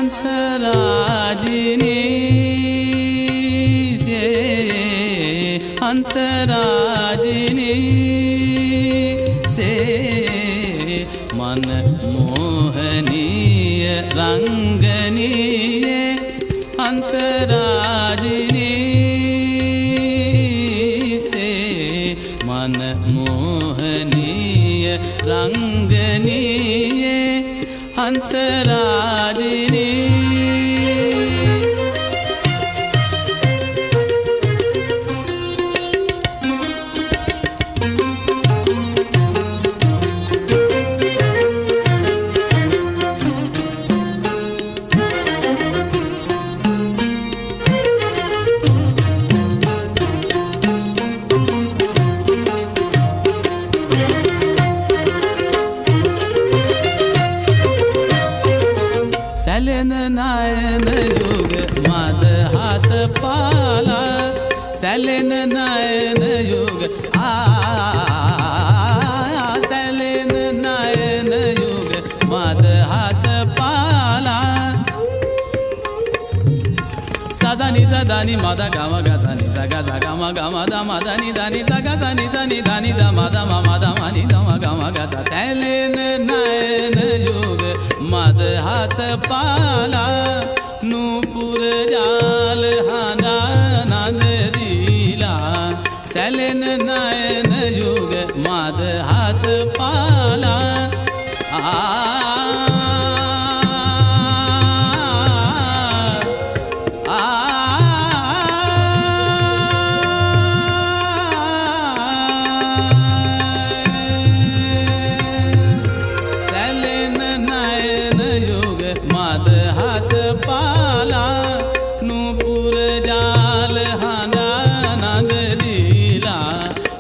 हंसराजिनी से हंसराजिनी से मन मोहनीय रंगनीय हंसराजिनी से मन मोहनीय रंगनीय हंसराजिनी सैलन नयन युग मदहास पाला सैलन नयन युग सैलन नयन युग मदहास पाला साजानी सदानी मदा गामा गाजानी सगा सगा मा गामा दामा दानी दानी सगा सानी सानी दानी दामा दामा मादा मानी दामा गामा गाजा सैलन नयन युग मदहास पाला नूपुर जाल हांडा नंद दीला सैलन नयन युग मदहास पाला मदहास पाला नूपुर जाल हांडा नंद दीला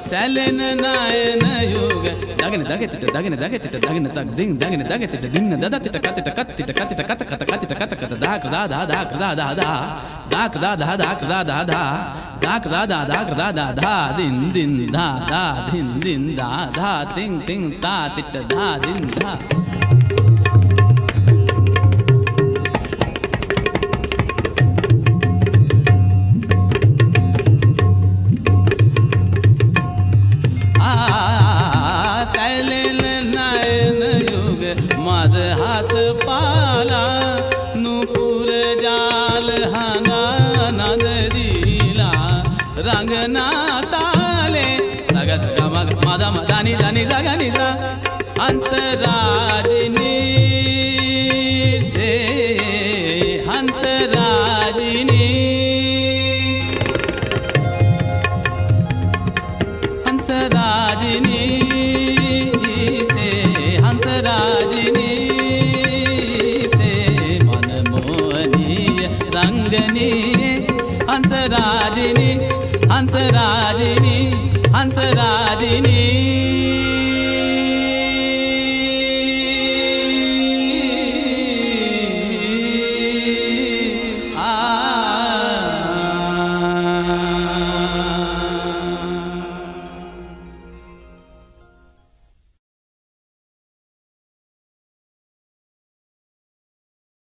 सैलन नयन युग दगन दगत दगन दगत दगन तक दिन दगन दगत दिन ददा तिट कत कत तिट कत कत कत कत कत कत दाक दा दा दाक दा दा दा दाक दा दा दाक दा दा दा दाक दा दा दाक दा दा धा दिन दिन धा धा दिन दिन धा धा तिंग तिंग ता तिट धा दिन धा मदहास पाला नूपुर जाल हांडा नंद दीला रंगना ताले सगा सगा मादा दानी दानी सगा निसा हंसराजिनी से हंसराजिनी हंसराजिनी हंसराजिनी से मन मोहनीय रंगनीय हंसराजिनी हंसराजिनी हंसराजिनी आ